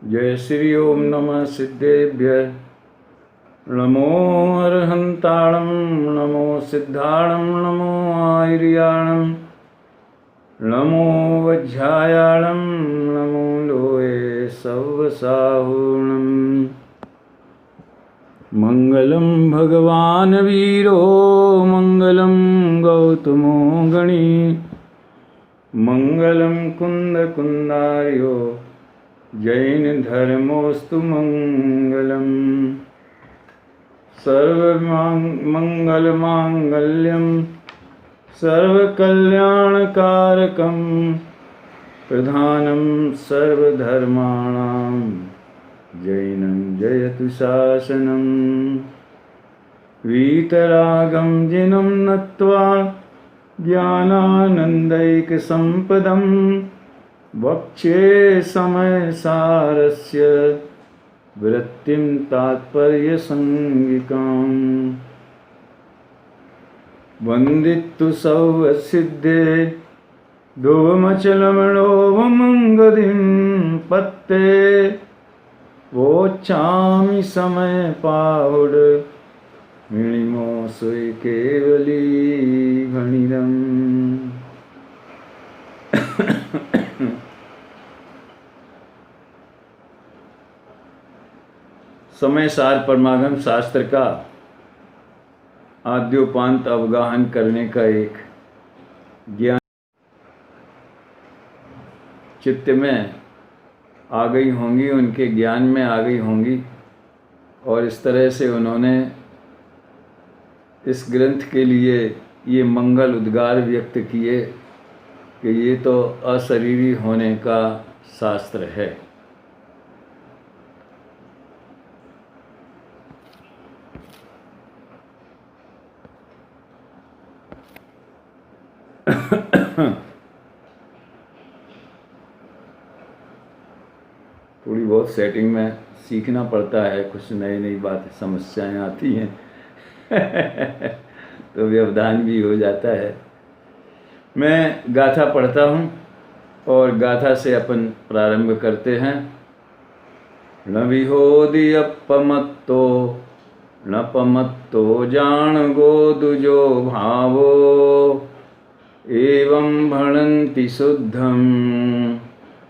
जय श्री ओम नमः सिद्धेभ्य नमो अर्हंताणं नमो सिद्धाणं नमो आयर्याणं नमो वज्झायाणं नमो लोये सव्वसाहूणं। मंगलं भगवान वीरो मंगलं गौतमो गणी मंगलं कुंदकुंदार्यो जैन धर्मोस्तु मंगलम्। सर्वमंगलमांगल्यं सर्वकल्याणकारकं प्रधानं सर्वधर्माणां जैनं जयतु शासनं। वीतरागं जिनं नत्वा ज्ञानानन्दैकसम्पदं वक्ष्ये समयसारस्य वृत्तिं तात्पर्यसंगिकाम्। वन्दितु सौसिद्धे ध्रुवमचलमणोवमङ्गदिं पत्ते वोच्छामि समय पाहुड मिणिमो सुई केवली घणिरम्। समय सार परमागम शास्त्र का आद्योपांत अवगाहन करने का एक ज्ञान चित्त में आ गई होंगी, उनके ज्ञान में आ गई होंगी, और इस तरह से उन्होंने इस ग्रंथ के लिए ये मंगल उद्गार व्यक्त किए कि ये तो अशरीरी होने का शास्त्र है। थोड़ी बहुत सेटिंग में सीखना पड़ता है, कुछ नई नई बातें समस्याएं आती हैं तो व्यवधान भी हो जाता है। मैं गाथा पढ़ता हूँ और गाथा से अपन प्रारंभ करते हैं। न विहोदियपमत्तो न पमत्तो जान गोदुजो भावो एवं भणन्ति शुद्धं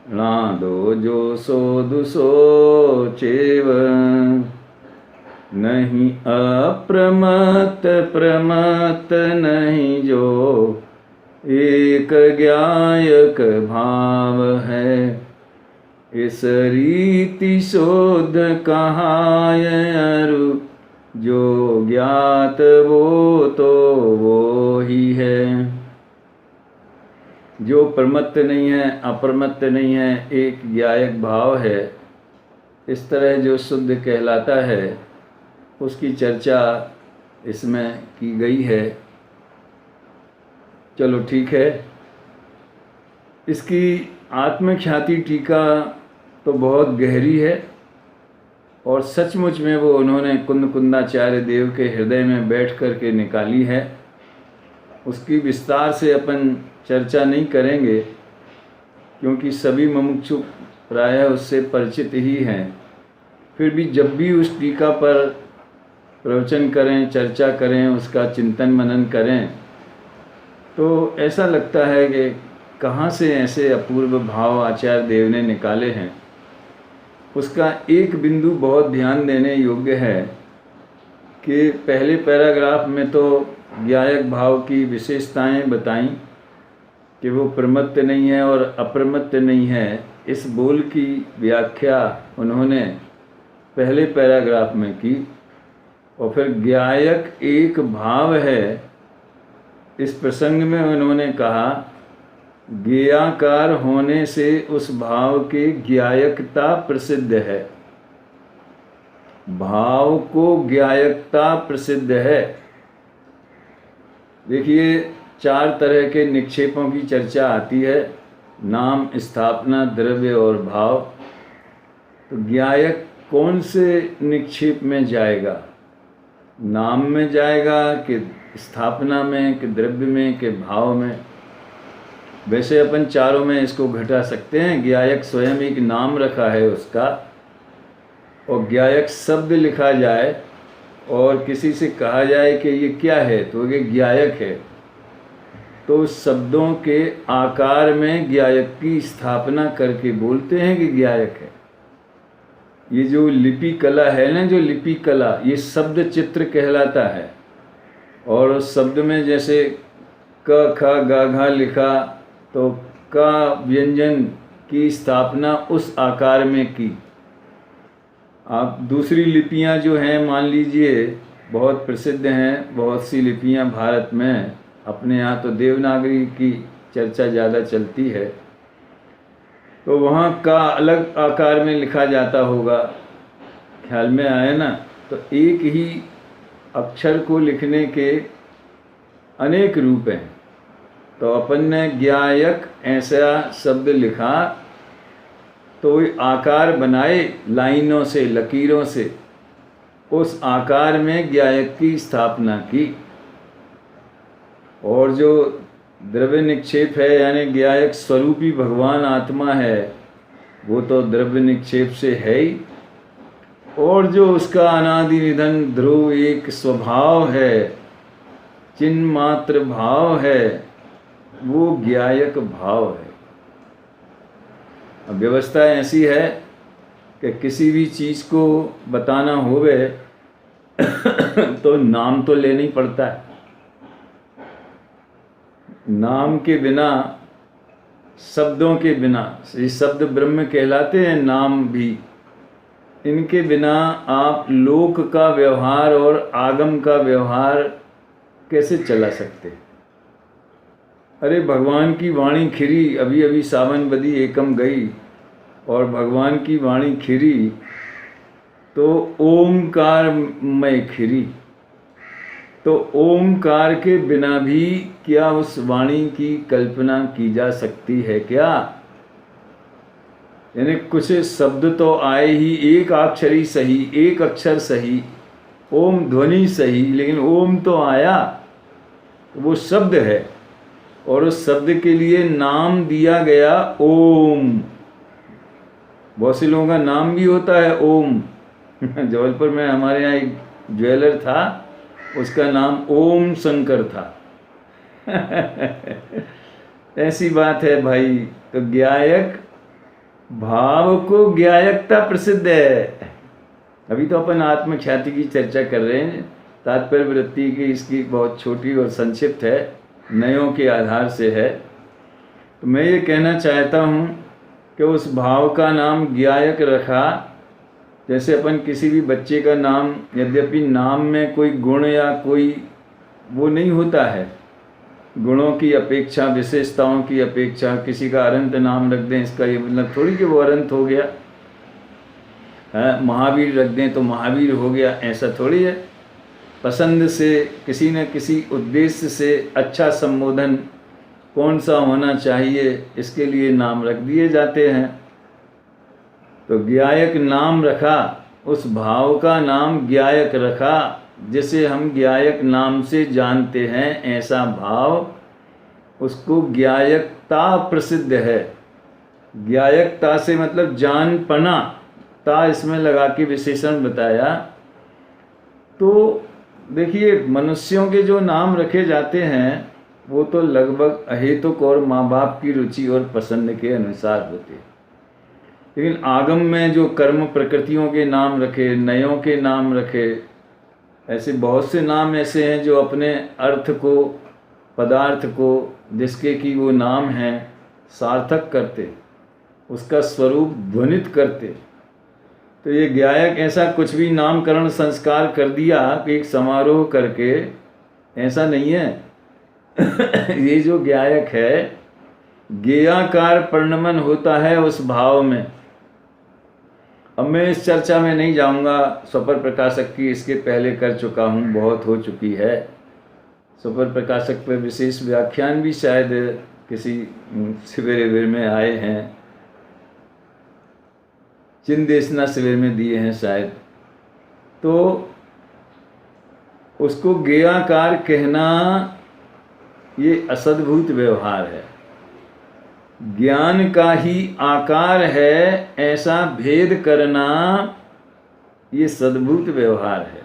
नादो जो सो दुसो चेव। नहीं अप्रमत प्रमत नहीं जो एक ज्ञायक भाव है। इस रीति शोध कहाय अरु जो ज्ञात वो तो वो ही है। जो प्रमत्त नहीं है, अप्रमत्त नहीं है, एक ज्ञायक भाव है, इस तरह जो शुद्ध कहलाता है उसकी चर्चा इसमें की गई है। चलो ठीक है। इसकी आत्मख्याति टीका तो बहुत गहरी है और सचमुच में वो उन्होंने कुंदकुंदाचार्य देव के हृदय में बैठ कर के निकाली है। उसकी विस्तार से अपन चर्चा नहीं करेंगे क्योंकि सभी मुमुक्षु प्रायः उससे परिचित ही हैं। फिर भी जब भी उस टीका पर प्रवचन करें, चर्चा करें, उसका चिंतन मनन करें तो ऐसा लगता है कि कहाँ से ऐसे अपूर्व भाव आचार्य देव ने निकाले हैं। उसका एक बिंदु बहुत ध्यान देने योग्य है कि पहले पैराग्राफ में तो ज्ञायक भाव की विशेषताएं बताईं कि वो प्रमत्त नहीं है और अप्रमत्त नहीं है। इस बोल की व्याख्या उन्होंने पहले पैराग्राफ में की और फिर ज्ञायक एक भाव है, इस प्रसंग में उन्होंने कहा ज्ञेयाकार होने से उस भाव की ज्ञायकता प्रसिद्ध है। भाव को ज्ञायकता प्रसिद्ध है। देखिए, चार तरह के निक्षेपों की चर्चा आती है, नाम, स्थापना, द्रव्य और भाव। तो ज्ञायक कौन से निक्षेप में जाएगा? नाम में जाएगा कि स्थापना में कि द्रव्य में कि भाव में। वैसे अपन चारों में इसको घटा सकते हैं। ज्ञायक स्वयं एक नाम रखा है उसका, और ज्ञायक शब्द लिखा जाए और किसी से कहा जाए कि ये क्या है, तो ये ज्ञायक है। तो शब्दों के आकार में ज्ञायक की स्थापना करके बोलते हैं कि ज्ञायक है। ये जो लिपि कला है ना, जो लिपि कला, ये शब्द चित्र कहलाता है। और उस शब्द में जैसे क ख ग घ लिखा, तो क व्यंजन की स्थापना उस आकार में की। आप दूसरी लिपियां जो हैं, मान लीजिए बहुत प्रसिद्ध हैं बहुत सी लिपियां भारत में, अपने यहाँ तो देवनागरी की चर्चा ज़्यादा चलती है, तो वहाँ का अलग आकार में लिखा जाता होगा, ख्याल में आए ना। तो एक ही अक्षर को लिखने के अनेक रूप हैं। तो अपन ने ज्ञायक ऐसा शब्द लिखा, तो आकार बनाए लाइनों से, लकीरों से, उस आकार में ज्ञायक की स्थापना की। और जो द्रव्य निक्षेप है, यानी ज्ञायक स्वरूपी भगवान आत्मा है, वो तो द्रव्य निक्षेप से है ही। और जो उसका अनादि निधन ध्रुव एक स्वभाव है, चिन्ह मात्र भाव है, वो ज्ञायक भाव है। अब व्यवस्था ऐसी है कि किसी भी चीज़ को बताना होवे तो नाम तो लेना ही पड़ता है। नाम के बिना, शब्दों के बिना, ये शब्द ब्रह्म कहलाते हैं, नाम भी, इनके बिना आप लोक का व्यवहार और आगम का व्यवहार कैसे चला सकते? अरे भगवान की वाणी खिरी, अभी अभी सावन बदी एकम गई और भगवान की वाणी खिरी तो ओमकार में खिरी। तो ओमकार के बिना भी क्या उस वाणी की कल्पना की जा सकती है क्या? यानी कुछ शब्द तो आए ही, एक अक्षरी सही, एक अक्षर सही, ओम ध्वनि सही, लेकिन ओम तो आया, तो वो शब्द है। और उस शब्द के लिए नाम दिया गया ओम। बहुत से लोगों का नाम भी होता है ओम। जबलपुर में हमारे यहाँ एक ज्वेलर था, उसका नाम ओम शंकर था। ऐसी बात है भाई। तो ज्ञायक भाव को ज्ञायकता प्रसिद्ध है। अभी तो अपन आत्मख्याति की चर्चा कर रहे हैं। तात्पर्य वृत्ति की इसकी बहुत छोटी और संक्षिप्त है, नयों के आधार से है। तो मैं ये कहना चाहता हूँ कि उस भाव का नाम ज्ञायक रखा। जैसे अपन किसी भी बच्चे का नाम, यद्यपि नाम में कोई गुण या कोई वो नहीं होता है, गुणों की अपेक्षा, विशेषताओं की अपेक्षा किसी का अनंत नाम रख दें, इसका ये मतलब थोड़ी कि वो अनंत हो गया। महावीर रख दें तो महावीर हो गया, ऐसा थोड़ी है। पसंद से, किसी न किसी उद्देश्य से अच्छा संबोधन कौन सा होना चाहिए, इसके लिए नाम रख दिए जाते हैं। तो ज्ञायक नाम रखा, उस भाव का नाम ज्ञायक रखा, जिसे हम ज्ञायक नाम से जानते हैं, ऐसा भाव, उसको ज्ञायकता प्रसिद्ध है। ज्ञायकता से मतलब जानपना, ता इसमें लगा के विशेषण बताया। तो देखिए, मनुष्यों के जो नाम रखे जाते हैं वो तो लगभग अहेतुक और माँ बाप की रुचि और पसंद के अनुसार होते हैं। लेकिन आगम में जो कर्म प्रकृतियों के नाम रखे, नयों के नाम रखे, ऐसे बहुत से नाम ऐसे हैं जो अपने अर्थ को, पदार्थ को, जिसके कि वो नाम हैं, सार्थक करते, उसका स्वरूप ध्वनित करते। तो ये ज्ञायक ऐसा कुछ भी नामकरण संस्कार कर दिया कि एक समारोह करके, ऐसा नहीं है। ये जो ज्ञायक है, ज्ञेयाकार परिणमन होता है उस भाव में। अब मैं इस चर्चा में नहीं जाऊंगा, स्वपर प्रकाशक की इसके पहले कर चुका हूँ, बहुत हो चुकी है। स्वपर प्रकाशक पर विशेष व्याख्यान भी शायद किसी शिविर में आए हैं, चिन्देशना शिविर में दिए हैं शायद। तो उसको ज्ञेयाकार कहना ये असद्भुत व्यवहार है। ज्ञान का ही आकार है ऐसा भेद करना ये सद्भुत व्यवहार है।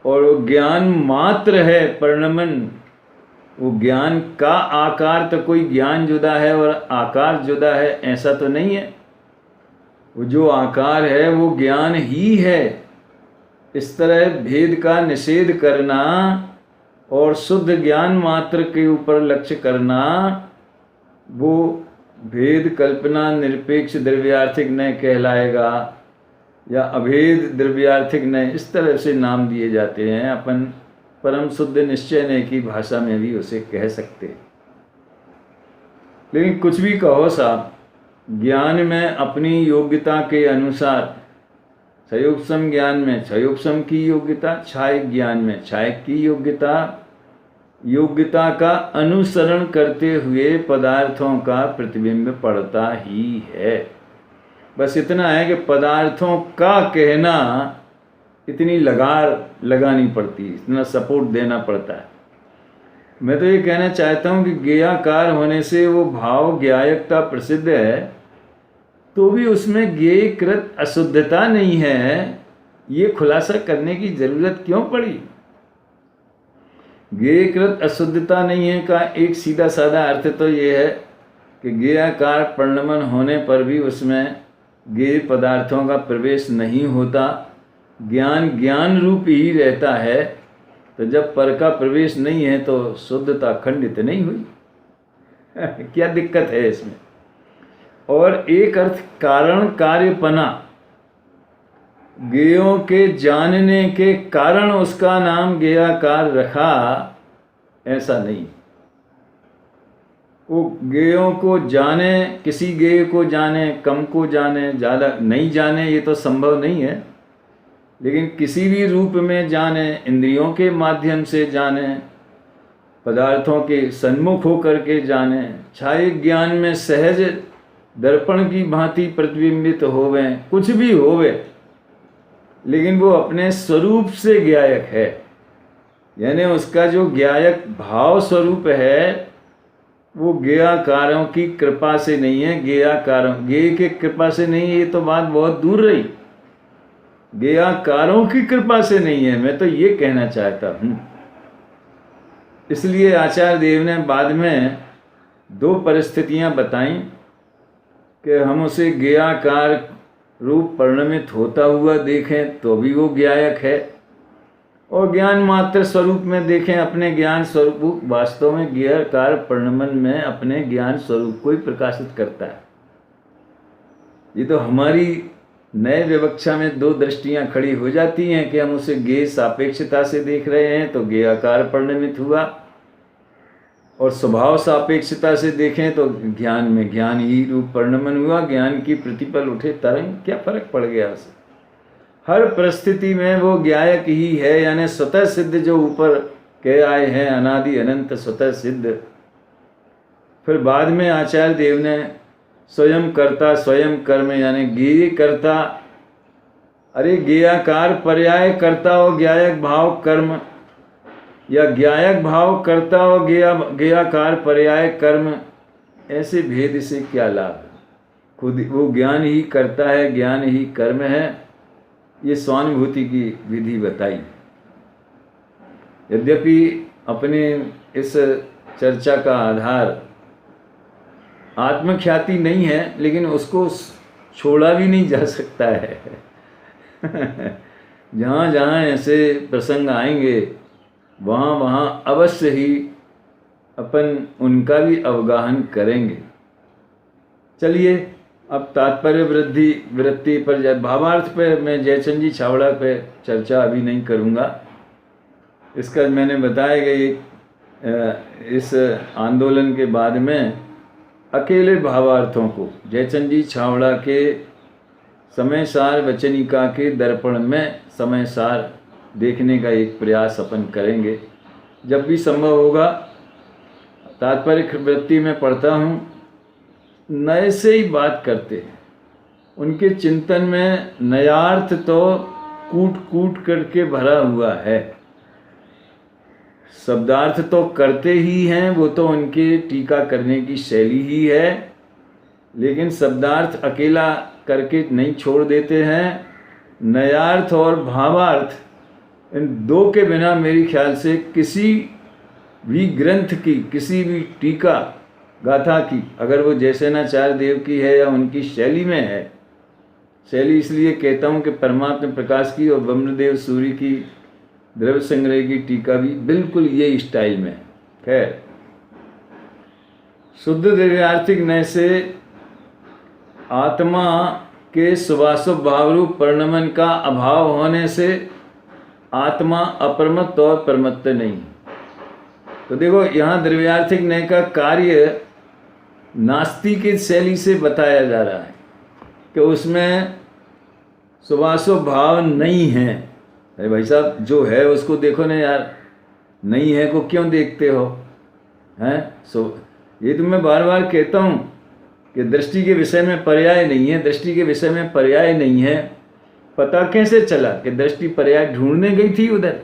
और वो ज्ञान मात्र है परिणमन, वो ज्ञान का आकार तो कोई ज्ञान जुदा है और आकार जुदा है ऐसा तो नहीं है। वो जो आकार है वो ज्ञान ही है। इस तरह भेद का निषेध करना और शुद्ध ज्ञान मात्र के ऊपर लक्ष्य करना, वो भेद कल्पना निरपेक्ष द्रव्यार्थिक न कहलाएगा या अभेद द्रव्यार्थिक न, इस तरह से नाम दिए जाते हैं। अपन परम शुद्ध निश्चय ने की भाषा में भी उसे कह सकते हैं। लेकिन कुछ भी कहो साहब, ज्ञान में अपनी योग्यता के अनुसार, क्षयोपशम ज्ञान में क्षयोपशम की योग्यता, छायक ज्ञान में छायक की योग्यता का अनुसरण करते हुए पदार्थों का प्रतिबिंब पड़ता ही है। बस इतना है कि पदार्थों का कहना इतनी लगार लगानी पड़ती है, इतना सपोर्ट देना पड़ता है। मैं तो ये कहना चाहता हूँ कि ज्ञेयाकार होने से वो भाव ज्ञायकता प्रसिद्ध है, तो भी उसमें ज्ञेयकृत अशुद्धता नहीं है, ये खुलासा करने की जरूरत क्यों पड़ी? ज्ञेयकृत अशुद्धता नहीं है का एक सीधा साधा अर्थ तो ये है कि ज्ञेयाकार परिणमन होने पर भी उसमें ज्ञेय पदार्थों का प्रवेश नहीं होता, ज्ञान ज्ञान रूप ही रहता है। तो जब पर का प्रवेश नहीं है तो शुद्धता खंडित नहीं हुई। क्या दिक्कत है इसमें? और एक अर्थ कारण कार्यपना, ज्ञेयों के जानने के कारण उसका नाम ज्ञेयाकार रखा, ऐसा नहीं। वो ज्ञेयों को जाने, किसी ज्ञेय को जाने, कम को जाने, ज़्यादा नहीं जाने, ये तो संभव नहीं है। लेकिन किसी भी रूप में जाने, इंद्रियों के माध्यम से जाने, पदार्थों के सन्मुख होकर के जाने, छायक ज्ञान में सहज दर्पण की भांति प्रतिबिंबित होवे, कुछ भी होवे, लेकिन वो अपने स्वरूप से ज्ञायक है। यानी उसका जो ज्ञायक भाव स्वरूप है वो ज्ञेयाकारों की कृपा से नहीं है, ज्ञेय के कृपा से नहीं है, ये तो बात बहुत दूर रही। ज्ञेयाकारों की कृपा से नहीं है, मैं तो ये कहना चाहता हूँ। इसलिए आचार्य देव ने बाद में दो परिस्थितियां बताई कि हम उसे ज्ञेयाकार रूप परिणमित होता हुआ देखें तो भी वो ज्ञायक है, और ज्ञान मात्र स्वरूप में देखें अपने ज्ञान स्वरूप, वास्तव में ज्ञेयाकार परिणमन में अपने ज्ञान स्वरूप को ही प्रकाशित करता है। ये तो हमारी नए विवक्षा में दो दृष्टियां खड़ी हो जाती हैं कि हम उसे ज्ञेय सापेक्षता से देख रहे हैं तो ज्ञेयाकार परिणमित हुआ, और स्वभाव सापेक्षता से देखें तो ज्ञान में ज्ञान ही रूप परिणमन हुआ। ज्ञान की प्रतिपल उठे तरंग, क्या फर्क पड़ गया उसे? हर परिस्थिति में वो ज्ञायक ही है, यानी स्वतः सिद्ध, जो ऊपर कह आए हैं अनादि अनंत स्वतः सिद्ध। फिर बाद में आचार्य देव ने स्वयं कर्ता स्वयं कर्म, यानी ज्ञेय कर्ता, अरे ज्ञेयाकार पर्याय कर्ता और ज्ञायक भाव कर्म, या ज्ञायक भाव कर्ता और ज्ञेयाकार पर्याय कर्म, ऐसे भेद से क्या लाभ? खुद वो ज्ञान ही करता है, ज्ञान ही कर्म है। ये स्वानुभूति की विधि बताई। यद्यपि अपने इस चर्चा का आधार आत्मख्याति नहीं है, लेकिन उसको छोड़ा भी नहीं जा सकता है। जहाँ जहाँ ऐसे प्रसंग आएंगे वहाँ वहाँ अवश्य ही अपन उनका भी अवगाहन करेंगे। चलिए अब तात्पर्य वृत्ति पर, भावार्थ पे मैं जयचंद जी छावड़ा पे चर्चा अभी नहीं करूँगा। इसका मैंने बताया कि इस आंदोलन के बाद में अकेले भावार्थों को जयचंद जी छावड़ा के समय सार वचनिका के दर्पण में समय सार देखने का एक प्रयास अपन करेंगे। जब भी संभव होगा तात्पर्य वृत्ति में पढ़ता हूँ, नए से ही बात करते हैं। उनके चिंतन में नयार्थ तो कूट कूट करके भरा हुआ है। शब्दार्थ तो करते ही हैं, वो तो उनके टीका करने की शैली ही है, लेकिन शब्दार्थ अकेला करके नहीं छोड़ देते हैं। नयार्थ और भावार्थ, इन दो के बिना मेरे ख्याल से किसी भी ग्रंथ की, किसी भी टीका गाथा की, अगर वो जयसेनाचार्य देव की है या उनकी शैली में है, शैली इसलिए कहता हूँ कि परमात्मा प्रकाश की और ब्रह्मदेव सूर्य की द्रव्य संग्रह की टीका भी बिल्कुल ये स्टाइल में है। खैर, शुद्ध द्रव्यार्थिक नय से आत्मा के शुभाशुभ भावरूप परिणमन का अभाव होने से आत्मा अपरमत्त और परमत्त नहीं। तो देखो, यहाँ द्रव्यार्थिक नय का कार्य नास्तिक की शैली से बताया जा रहा है कि उसमें शुभाशुभ भाव नहीं है। अरे भाई साहब, जो है उसको देखो ना यार, नहीं है को क्यों देखते हो? हैं? ये तो मैं बार बार कहता हूँ कि दृष्टि के विषय में पर्याय नहीं है, दृष्टि के विषय में पर्याय नहीं है। पता कैसे चला कि दृष्टि पर्याय ढूंढने गई थी उधर?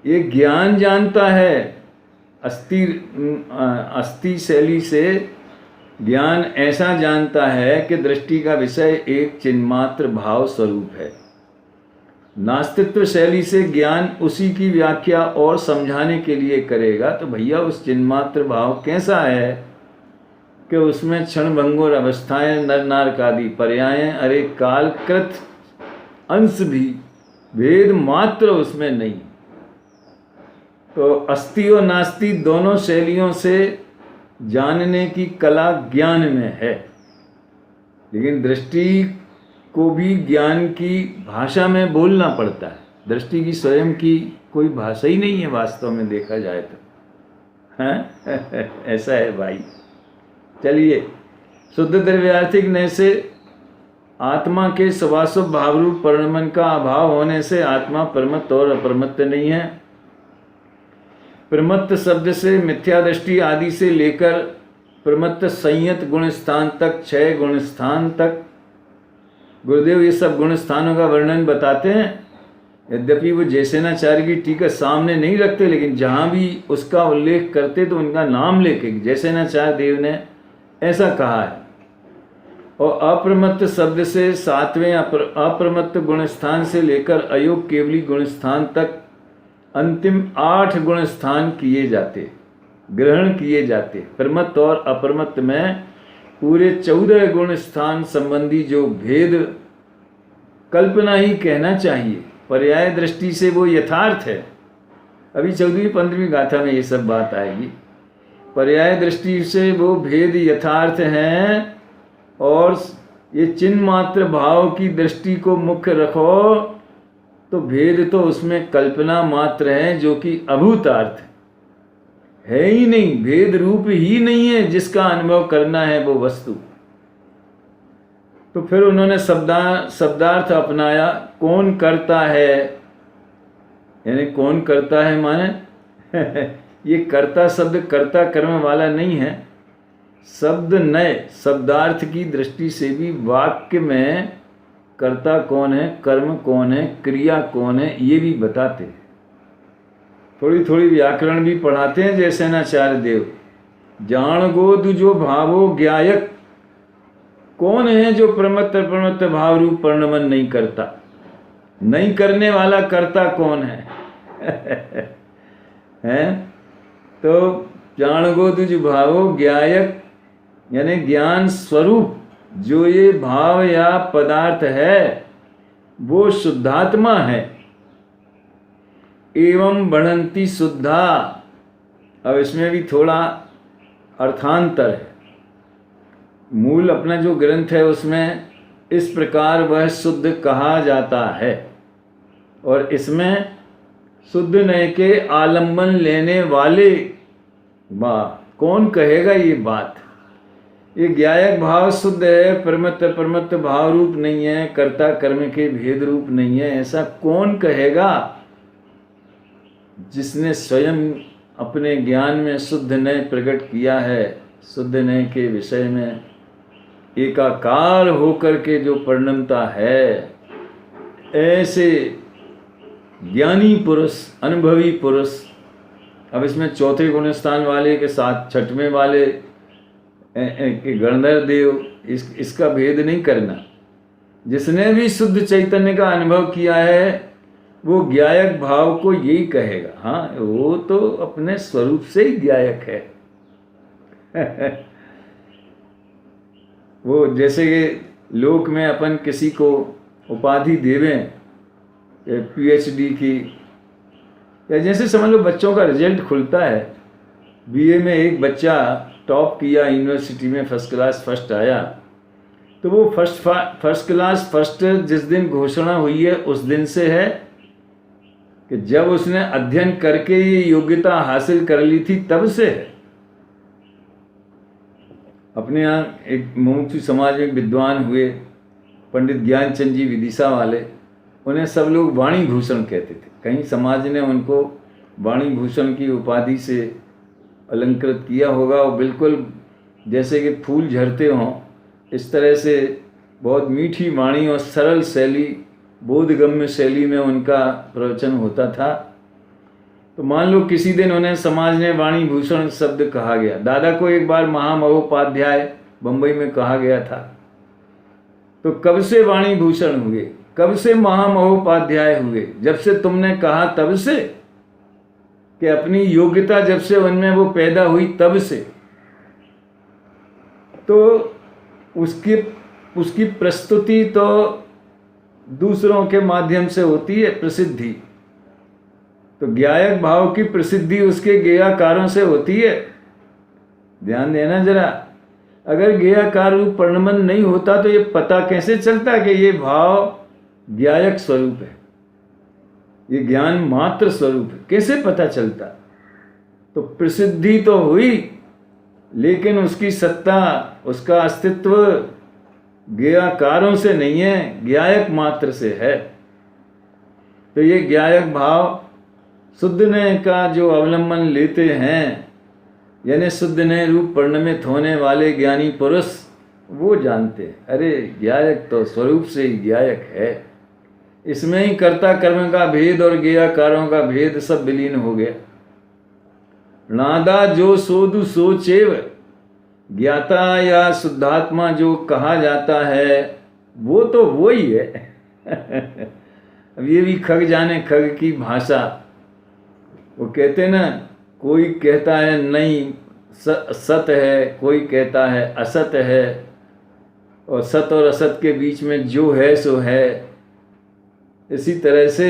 ये ज्ञान जानता है, अस्थि शैली से ज्ञान ऐसा जानता है कि दृष्टि का विषय एक चिन्मात्र भाव स्वरूप है। नास्तित्व शैली से ज्ञान उसी की व्याख्या और समझाने के लिए करेगा, तो भैया उस चिन्मात्र भाव कैसा है कि उसमें क्षण भंगुर अवस्थाएं, नर नारक आदि पर्यायें, अरे कालकृत अंश भी, भेद मात्र उसमें नहीं। तो अस्ति और नास्ति दोनों शैलियों से जानने की कला ज्ञान में है, लेकिन दृष्टि को भी ज्ञान की भाषा में बोलना पड़ता है। दृष्टि की स्वयं की कोई भाषा ही नहीं है वास्तव में देखा जाए तो, हैं? ऐसा है भाई। चलिए, शुद्ध द्रव्यार्थिक नय से आत्मा के शुभाशुभ भावरूप परिणमन का अभाव होने से आत्मा परमत्त और अपरमत्त नहीं है। प्रमत्त शब्द से मिथ्या दृष्टि आदि से लेकर प्रमत्त संयत गुण स्थान तक, 6 गुण स्थान तक गुरुदेव ये सब गुण स्थानों का वर्णन बताते हैं। यद्यपि वो जयसेनाचार्य की टीका सामने नहीं रखते, लेकिन जहाँ भी उसका उल्लेख करते तो उनका नाम लेके जयसेनाचार्य देव ने ऐसा कहा है। और अप्रमत्त शब्द से 7वें अप्रमत्त गुण स्थान से लेकर अयोग केवली गुण स्थान तक अंतिम 8 गुण स्थान किए जाते, ग्रहण किए जाते। प्रमत्त और अपरमत्त में पूरे 14 गुण स्थान संबंधी जो भेद कल्पना ही कहना चाहिए, पर्याय दृष्टि से वो यथार्थ है। अभी 14वीं-15वीं गाथा में ये सब बात आएगी। पर्याय दृष्टि से वो भेद यथार्थ हैं, और ये चिन्ह मात्र भाव की दृष्टि को मुख्य रखो तो भेद तो उसमें कल्पना मात्र है, जो कि अभूतार्थ है ही नहीं, भेद रूप ही नहीं है। जिसका अनुभव करना है वो वस्तु। तो फिर उन्होंने शब्दार्थ अपनाया। कौन करता है, यानी कौन करता है माने ये कर्ता शब्द कर्ता कर्म वाला नहीं है। शब्द नय शब्दार्थ की दृष्टि से भी वाक्य में कर्ता कौन है, कर्म कौन है, क्रिया कौन है, ये भी बताते हैं। थोड़ी थोड़ी व्याकरण भी पढ़ाते हैं जयसेनाचार्य देव। जान गोद जो भावो ज्ञायक, कौन है जो प्रमत्त प्रमत्त भाव रूप परिणमन नहीं करता? नहीं करने वाला कर्ता कौन है? हैं? तो जान गोद जो भावो ज्ञायक, यानी ज्ञान स्वरूप जो ये भाव या पदार्थ है वो शुद्धात्मा है। एवं बढ़ंती शुद्धा, अब इसमें भी थोड़ा अर्थांतर है। मूल अपना जो ग्रंथ है उसमें इस प्रकार वह शुद्ध कहा जाता है, और इसमें शुद्ध नय के आलंबन लेने वाले कौन कहेगा ये बात? ये ज्ञायक भाव शुद्ध है, प्रमत्त प्रमत्त भाव रूप नहीं है, कर्ता कर्म के भेद रूप नहीं है, ऐसा कौन कहेगा? जिसने स्वयं अपने ज्ञान में शुद्ध नय प्रकट किया है, शुद्ध नय के विषय में एकाकार होकर के जो परिणमता है, ऐसे ज्ञानी पुरुष, अनुभवी पुरुष। अब इसमें चौथे गुण स्थान वाले के साथ छठवें वाले के गणधर देव, इसका भेद नहीं करना। जिसने भी शुद्ध चैतन्य का अनुभव किया है वो ज्ञायक भाव को यही कहेगा। हाँ, वो तो अपने स्वरूप से ही ज्ञायक है। वो जैसे कि लोक में अपन किसी को उपाधि देवें पीएचडी की, या जैसे समझ लो बच्चों का रिजल्ट खुलता है, बीए में एक बच्चा टॉप किया, यूनिवर्सिटी में फर्स्ट क्लास फर्स्ट आया, तो वो फर्स्ट क्लास फर्स्ट जिस दिन घोषणा हुई है उस दिन से है कि जब उसने अध्ययन करके ये योग्यता हासिल कर ली थी तब से है। अपने यहाँ एक मुमुक्षु समाज में विद्वान हुए पंडित ज्ञानचंद जी विदिशा वाले, उन्हें सब लोग वाणी भूषण कहते थे। कहीं समाज ने उनको वाणी भूषण की उपाधि से अलंकृत किया होगा। वो बिल्कुल जैसे कि फूल झरते हों, इस तरह से बहुत मीठी वाणी और सरल शैली, बोधगम्य शैली में उनका प्रवचन होता था। तो मान लो किसी दिन उन्हें समाज ने वाणी भूषण शब्द कहा गया। दादा को एक बार महामहोपाध्याय बंबई में कहा गया था। तो कब से वाणी भूषण हुए, कब से महामहोपाध्याय हुए? जब से तुमने कहा तब से, कि अपनी योग्यता जब से उनमें वो पैदा हुई तब से। तो उसकी प्रस्तुति तो दूसरों के माध्यम से होती है, प्रसिद्धि। तो ज्ञायक भाव की प्रसिद्धि उसके गेयाकारों से होती है। ध्यान देना जरा, अगर गेयाकार रूप वर्णमन नहीं होता तो ये पता कैसे चलता कि ये भाव ज्ञायक स्वरूप है, ये ज्ञान मात्र स्वरूप है? कैसे पता चलता? तो प्रसिद्धि तो हुई, लेकिन उसकी सत्ता, उसका अस्तित्व ज्ञायकारों से नहीं है, ज्ञायक मात्र से है। तो ये ज्ञायक भाव शुद्ध नय का जो अवलंबन लेते हैं, यानी शुद्ध नय रूप परिणमित होने वाले ज्ञानी पुरुष, वो जानते हैं अरे ज्ञायक तो स्वरूप से ही ज्ञायक है। इसमें ही कर्ता कर्म का भेद और ज्ञायकारों का भेद सब विलीन हो गया। नादा जो सोदु सोचेव, ज्ञाता या शुद्धात्मा जो कहा जाता है वो तो वो ही है। अब ये भी खग जाने खग की भाषा। वो कहते ना, कोई कहता है नहीं सत है, कोई कहता है असत है, और सत और असत के बीच में जो है सो है। इसी तरह से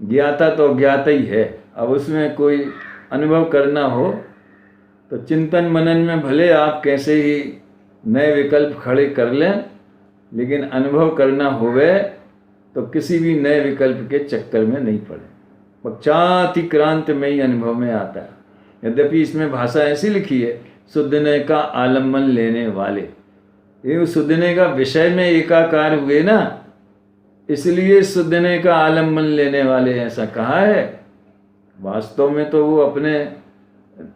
ज्ञाता तो ज्ञाता ही है। अब उसमें कोई अनुभव करना हो तो चिंतन मनन में भले आप कैसे ही नए विकल्प खड़े कर लें, लेकिन अनुभव करना होवे तो किसी भी नए विकल्प के चक्कर में नहीं पड़े। पश्चातिक्रांत में ही अनुभव में आता है। यद्यपि इसमें भाषा ऐसी लिखी है, शुद्ध नय का आलम्बन लेने वाले। ये शुद्ध नय का विषय में एकाकार हुए ना, इसलिए शुद्ध नय का आलम्बन लेने वाले ऐसा कहा है। वास्तव में तो वो अपने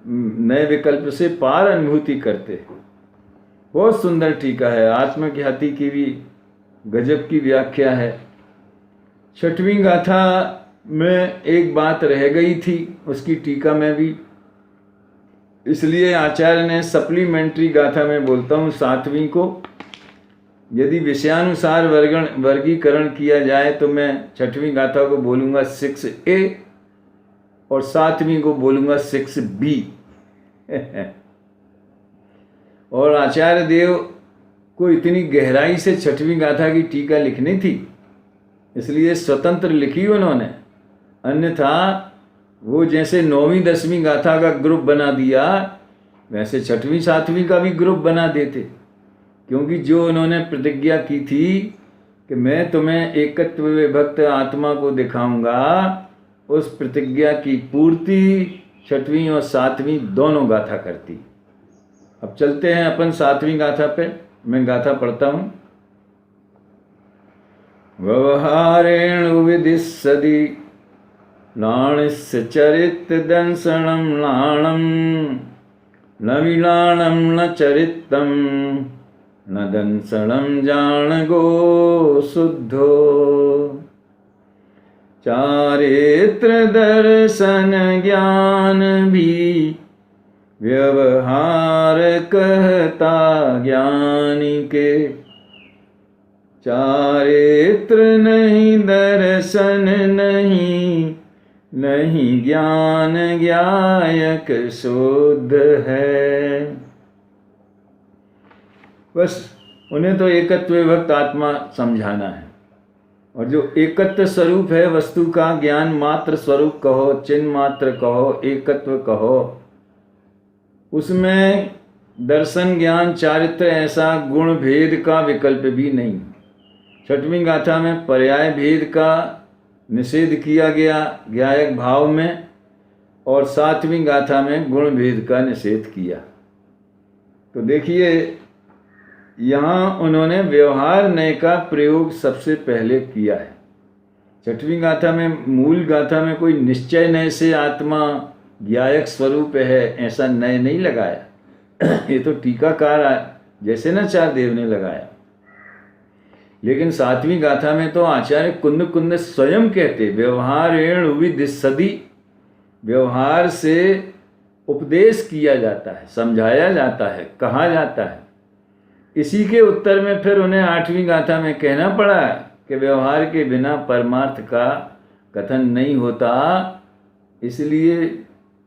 नए विकल्प से पार अनुभूति करते। बहुत सुंदर टीका है, आत्मख्याति की भी गजब की व्याख्या है। छठवीं गाथा में एक बात रह गई थी, उसकी टीका में भी, इसलिए आचार्य ने सप्लीमेंट्री गाथा में बोलता हूँ सातवीं को। यदि विषयानुसार वर्गीकरण किया जाए तो मैं छठवीं गाथा को बोलूँगा 6A और सातवीं को बोलूँगा 6B। और आचार्य देव को इतनी गहराई से छठवीं गाथा की टीका लिखनी थी, इसलिए स्वतंत्र लिखी उन्होंने। अन्यथा वो जैसे 9वीं 10वीं गाथा का ग्रुप बना दिया, वैसे छठवीं सातवीं का भी ग्रुप बना देते। क्योंकि जो उन्होंने प्रतिज्ञा की थी कि मैं तुम्हें एकत्व विभक्त आत्मा को दिखाऊंगा, उस प्रतिज्ञा की पूर्ति छठवीं और सातवीं दोनों गाथा करती। अब चलते हैं अपन सातवीं गाथा पे। मैं गाथा पढ़ता हूँ। व्यवहारेण विदिशति लाणस्य चरित दंसणं लाणं न विलाणं न चरितं न दंसणं जान गो शुद्धो। चारित्र दर्शन ज्ञान भी व्यवहार कहता ज्ञानी के। चारित्र नहीं दर्शन नहीं, नहीं ज्ञान ज्ञायक शुद्ध है। बस उन्हें तो एकत्व विभक्त आत्मा समझाना है, और जो एकत्व स्वरूप है वस्तु का, ज्ञान मात्र स्वरूप कहो, चिन्ह मात्र कहो, एकत्व कहो, उसमें दर्शन ज्ञान चारित्र ऐसा गुण भेद का विकल्प भी नहीं। छठवीं गाथा में पर्याय भेद का निषेध किया गया ज्ञायक भाव में, और सातवीं गाथा में गुण भेद का निषेध किया। तो देखिए यहाँ उन्होंने व्यवहार नय का प्रयोग सबसे पहले किया है। छठवीं गाथा में, मूल गाथा में कोई निश्चय नय से आत्मा ज्ञायक स्वरूप है ऐसा नय नहीं लगाया। ये तो टीकाकार जैसे नाचार्य देव ने लगाया। लेकिन सातवीं गाथा में तो आचार्य कुंद कुंद स्वयं कहते व्यवहारेण विदिशति, व्यवहार से उपदेश किया जाता है, समझाया जाता है, कहा जाता है। इसी के उत्तर में फिर उन्हें आठवीं गाथा में कहना पड़ा कि व्यवहार के बिना परमार्थ का कथन नहीं होता, इसलिए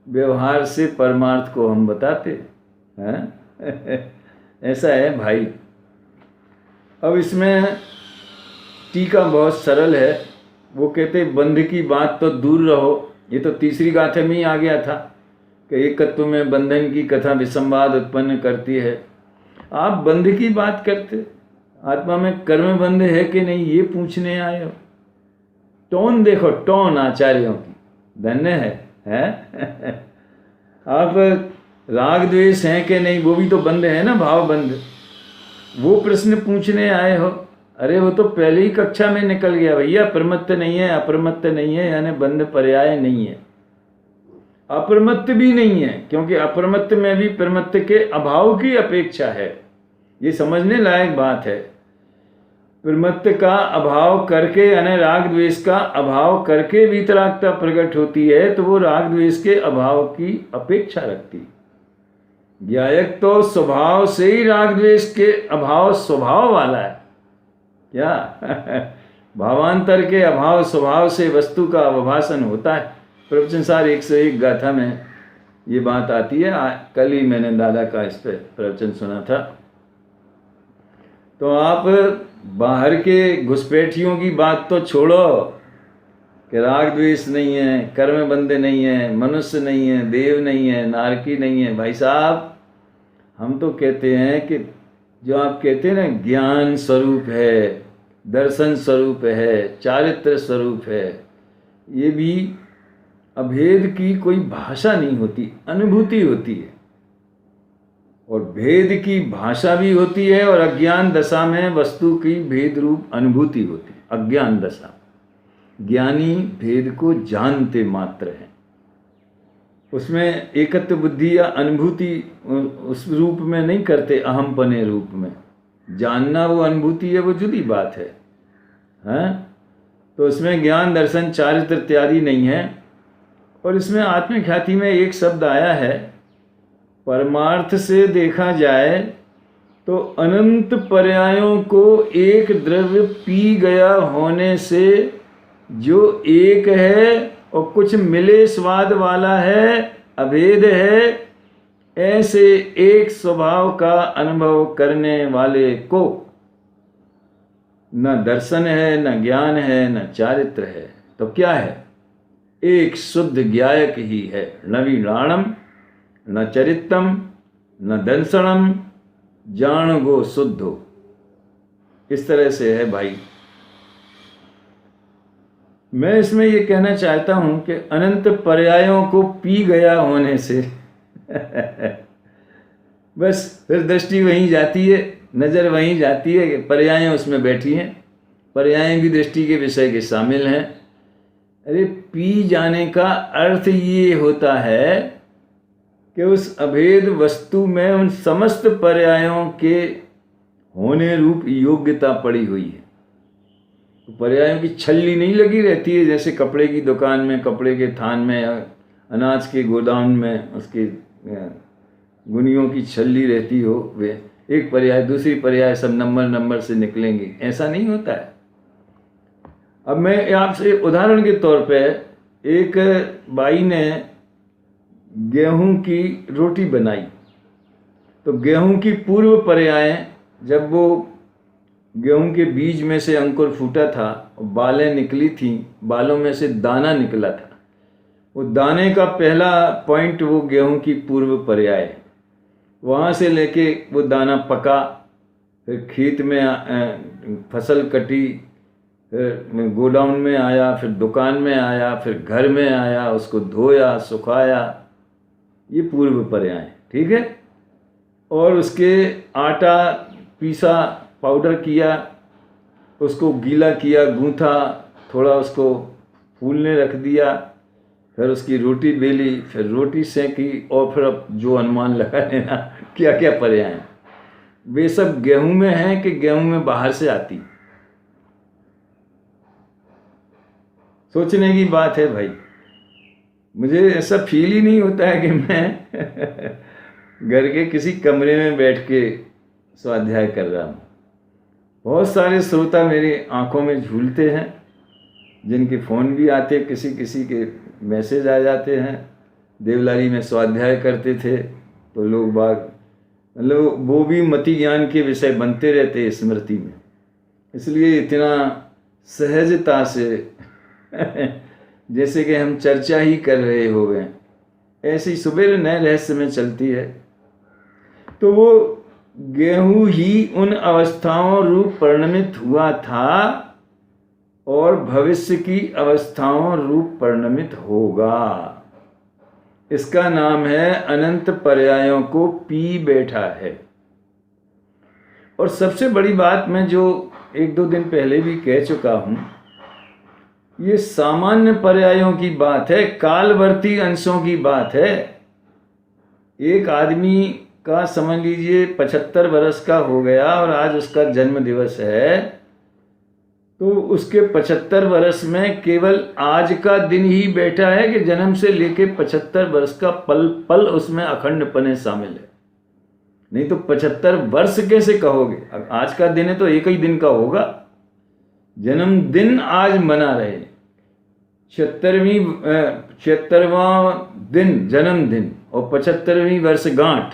व्यवहार से परमार्थ को हम बताते हैं। ऐसा है भाई। अब इसमें टीका बहुत सरल है। वो कहते बंध की बात तो दूर रहो, ये तो तीसरी गाथा में ही आ गया था कि एकत्व में बंधन की कथा विसंवाद उत्पन्न करती है। आप बंध की बात करते, आत्मा में कर्म बंध है कि नहीं ये पूछने आए हो। टोन देखो, टोन आचार्यों की धन्य है? आप राग द्वेष हैं कि नहीं वो भी तो बंध है ना, भाव बंध। वो प्रश्न पूछने आए हो? अरे वो तो पहले ही कक्षा में निकल गया भैया। प्रमत्त नहीं है, अप्रमत्त नहीं है, यानी बंध पर्याय नहीं है। अप्रमत्त भी नहीं है, क्योंकि अप्रमत्त में भी प्रमत्त के अभाव की अपेक्षा है। ये समझने लायक बात है। प्रमत्त का अभाव करके, यानी राग द्वेष का अभाव करके वीतरागता प्रकट होती है, तो वो राग द्वेष के अभाव की अपेक्षा रखती है। ज्ञायक तो स्वभाव से ही राग द्वेष के अभाव स्वभाव वाला है। क्या भावांतर के अभाव स्वभाव से वस्तु का अवभाषण होता है। प्रवचन सार 101 गाथा में ये बात आती है। कल ही मैंने दादा का इस पर प्रवचन सुना था। तो आप बाहर के घुसपैठियों की बात तो छोड़ो कि राग द्वेष नहीं है, कर्म बंध नहीं है, मनुष्य नहीं है, देव नहीं है, नारकी नहीं है। भाई साहब, हम तो कहते हैं कि जो आप कहते हैं ना ज्ञान स्वरूप है, दर्शन स्वरूप है, चारित्र स्वरूप है, ये भी अभेद की कोई भाषा नहीं होती, अनुभूति होती है। और भेद की भाषा भी होती है, और अज्ञान दशा में वस्तु की भेद रूप अनुभूति होती है। अज्ञान दशा, ज्ञानी भेद को जानते मात्र हैं। उसमें एकत्व बुद्धि या अनुभूति उस रूप में नहीं करते, अहमपने रूप में। जानना वो अनुभूति है, वो जुदी बात है, हैं? तो उसमें ज्ञान दर्शन चारित्र इत्यादि नहीं है। और इसमें आत्मख्याति में एक शब्द आया है, परमार्थ से देखा जाए तो अनंत पर्यायों को एक द्रव्य पी गया होने से जो एक है और कुछ मिले स्वाद वाला है, अभेद है, ऐसे एक स्वभाव का अनुभव करने वाले को न दर्शन है, न ज्ञान है, न चारित्र है। तो क्या है? एक शुद्ध ज्ञायक ही है। न विणाणम, न चरित्रम, न दंसनम, जान गो शुद्ध हो। इस तरह से है भाई। मैं इसमें ये कहना चाहता हूं कि अनंत पर्यायों को पी गया होने से बस फिर दृष्टि वहीं जाती है, नज़र वहीं जाती है कि पर्याय उसमें बैठी हैं। पर्याय भी दृष्टि के विषय के शामिल हैं। अरे पी जाने का अर्थ ये होता है कि उस अभेद वस्तु में उन समस्त पर्यायों के होने रूप योग्यता पड़ी हुई है। तो पर्यायों की छल्ली नहीं लगी रहती है, जैसे कपड़े की दुकान में, कपड़े के थान में या अनाज के गोदाम में उसके गुनियों की छल्ली रहती हो, वे एक पर्याय दूसरी पर्याय सब नंबर नंबर से निकलेंगे, ऐसा नहीं होता है। अब मैं आपसे उदाहरण के तौर पे, एक बाई ने गेहूं की रोटी बनाई, तो गेहूं की पूर्व पर्याय, जब वो गेहूं के बीज में से अंकुर फूटा था और बालें निकली थीं, बालों में से दाना निकला था, वो दाने का पहला पॉइंट वो गेहूं की पूर्व पर्याय है। वहाँ से लेके वो दाना पका, फिर खेत में फसल कटी, फिर गोडाउन में आया, फिर दुकान में आया, फिर घर में आया, उसको धोया सुखाया, ये पूर्व पर्याय है, ठीक है। और उसके आटा पीसा, पाउडर किया, उसको गीला किया, गूंथा, थोड़ा उसको फूलने रख दिया, फिर उसकी रोटी बेली, फिर रोटी सेंकी, और फिर अब जो अनुमान लगा लेना क्या क्या पर्याय हैं, वे सब गेहूं में हैं कि गेहूं में बाहर से आती। सोचने की बात है भाई। मुझे ऐसा फील ही नहीं होता है कि मैं घर के किसी कमरे में बैठ के स्वाध्याय कर रहा हूँ। बहुत सारे श्रोता मेरी आंखों में झूलते हैं, जिनके फ़ोन भी आते, किसी किसी के मैसेज आ जाते हैं। देवलाली में स्वाध्याय करते थे तो लोग बाग, मतलब वो भी मति ज्ञान के विषय बनते रहते स्मृति में, इसलिए इतना सहजता से जैसे कि हम चर्चा ही कर रहे हो गए, ऐसी सुबह नए रहस्य में चलती है। तो वो गेहूं ही उन अवस्थाओं रूप परिणमित हुआ था और भविष्य की अवस्थाओं रूप परिणमित होगा। इसका नाम है अनंत पर्यायों को पी बैठा है। और सबसे बड़ी बात, मैं जो एक दो दिन पहले भी कह चुका हूं, ये सामान्य पर्यायों की बात है, कालवर्ती अंशों की बात है। एक आदमी का समझ लीजिए 75 वर्ष का हो गया और आज उसका जन्म दिवस है, तो उसके 75 वर्ष में केवल आज का दिन ही बैठा है कि जन्म से लेके 75 वर्ष का पल पल उसमें अखंडपने शामिल है। नहीं तो 75 वर्ष कैसे कहोगे? आज का दिन है तो एक ही दिन का होगा। जन्मदिन आज मना रहे, 76वां दिन जन्मदिन और 75वीं वर्षगांठ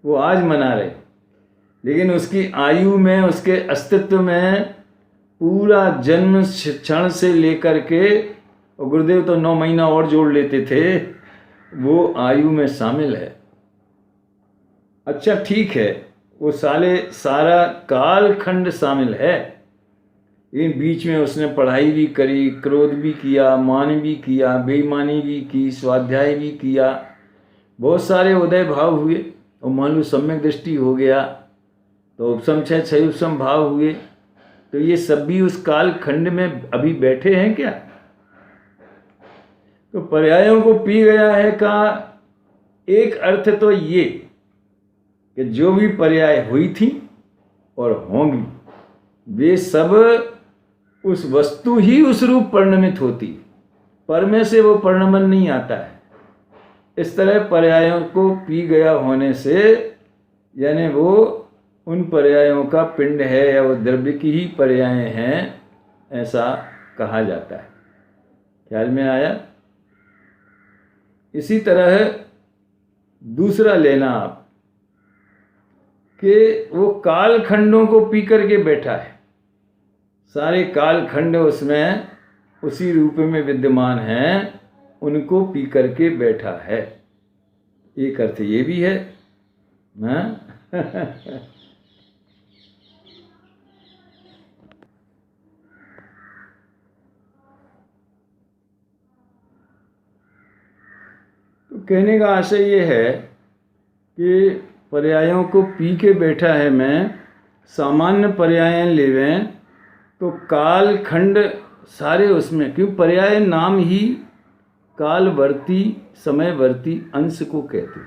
वो आज मना रहे, लेकिन उसकी आयु में, उसके अस्तित्व में पूरा जन्म क्षण से लेकर के, और गुरुदेव तो 9 महीना और जोड़ लेते थे, वो आयु में शामिल है। अच्छा ठीक है, वो सारा कालखंड शामिल है। इन बीच में उसने पढ़ाई भी करी, क्रोध भी किया, मान भी किया, बेईमानी भी की, स्वाध्याय भी किया, बहुत सारे उदय भाव हुए, और मान लो सम्यक दृष्टि हो गया तो उपसम छह उपसम भाव हुए। तो ये सब भी उस काल खंड में अभी बैठे हैं क्या? तो पर्यायों को पी गया है का एक अर्थ तो ये कि जो भी पर्याय हुई थी और होंगी, वे सब उस वस्तु ही उस रूप परिणमित होती, पर में से वो परिणमन नहीं आता है। इस तरह पर्यायों को पी गया होने से, यानी वो उन पर्यायों का पिंड है या वो द्रव्य की ही पर्याय हैं, ऐसा कहा जाता है। ख्याल में आया? इसी तरह दूसरा लेना आप कि वो कालखंडों को पी करके बैठा है, सारे कालखंड उसमें उसी रूप में विद्यमान हैं, उनको पी करके बैठा है। एक अर्थ ये भी है ना। तो कहने का आशय ये है कि पर्यायों को पी के बैठा है मैं, सामान्य पर्याय लेवें तो कालखंड सारे उसमें, क्यों पर्याय नाम ही कालवर्ती समयवर्ती अंश को कहते हैं।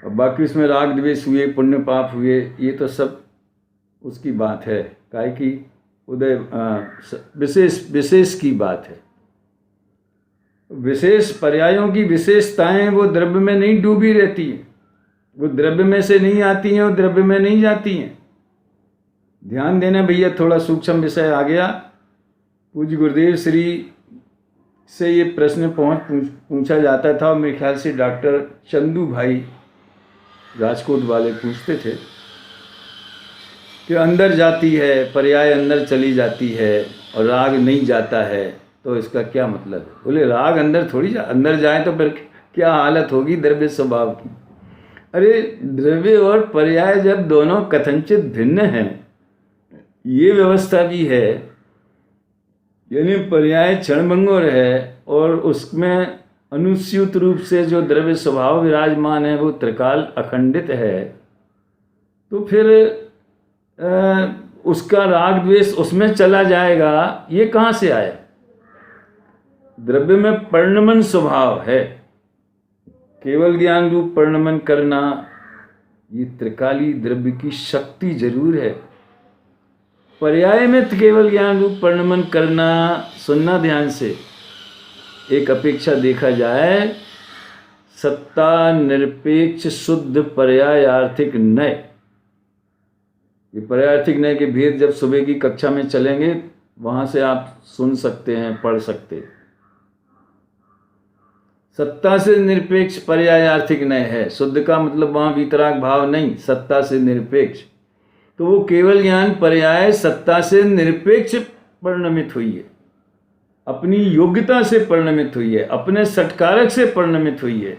और बाकी उसमें राग द्वेष हुए, पुण्य पाप हुए, ये तो सब उसकी बात है। काहे की उदय विशेष की बात है। विशेष पर्यायों की विशेषताएं वो द्रव्य में नहीं डूबी रहती हैं, वो द्रव्य में से नहीं आती हैं और द्रव्य में नहीं जाती हैं। ध्यान देना भैया, थोड़ा सूक्ष्म विषय आ गया। पूज्य गुरुदेव श्री से ये प्रश्न पूछा जाता था और मेरे ख्याल से डॉक्टर चंदू भाई राजकोट वाले पूछते थे कि अंदर जाती है, पर्याय अंदर चली जाती है और राग नहीं जाता है, तो इसका क्या मतलब है? बोले राग अंदर थोड़ी अंदर जाए तो फिर क्या हालत होगी द्रव्य स्वभाव की। अरे द्रव्य और पर्याय जब दोनों कथनचित भिन्न हैं, ये व्यवस्था भी है, यानी पर्याय क्षणभंगुर है और उसमें अनुस्यूत रूप से जो द्रव्य स्वभाव विराजमान है वो त्रिकाल अखंडित है, तो फिर उसका राग द्वेष उसमें चला जाएगा, ये कहाँ से आया? द्रव्य में परिणमन स्वभाव है, केवल ज्ञान रूप परिणमन करना, ये त्रिकाली द्रव्य की शक्ति जरूर है। पर्याय में केवल ज्ञान रूप परिणमन करना, सुनना ध्यान से, एक अपेक्षा देखा जाए, सत्ता निरपेक्ष शुद्ध पर्याय आर्थिक नय। ये पर्यायार्थिक नय के भेद जब सुबह की कक्षा में चलेंगे वहां से आप सुन सकते हैं, पढ़ सकते हैं। सत्ता से निरपेक्ष पर्यायार्थिक नय है, शुद्ध का मतलब वहां वितराग भाव नहीं, सत्ता से निरपेक्ष। तो वो केवल ज्ञान पर्याय सत्ता से निरपेक्ष परिणमित हुई है, अपनी योग्यता से परिणमित हुई है, अपने सटकारक से परिणमित हुई है।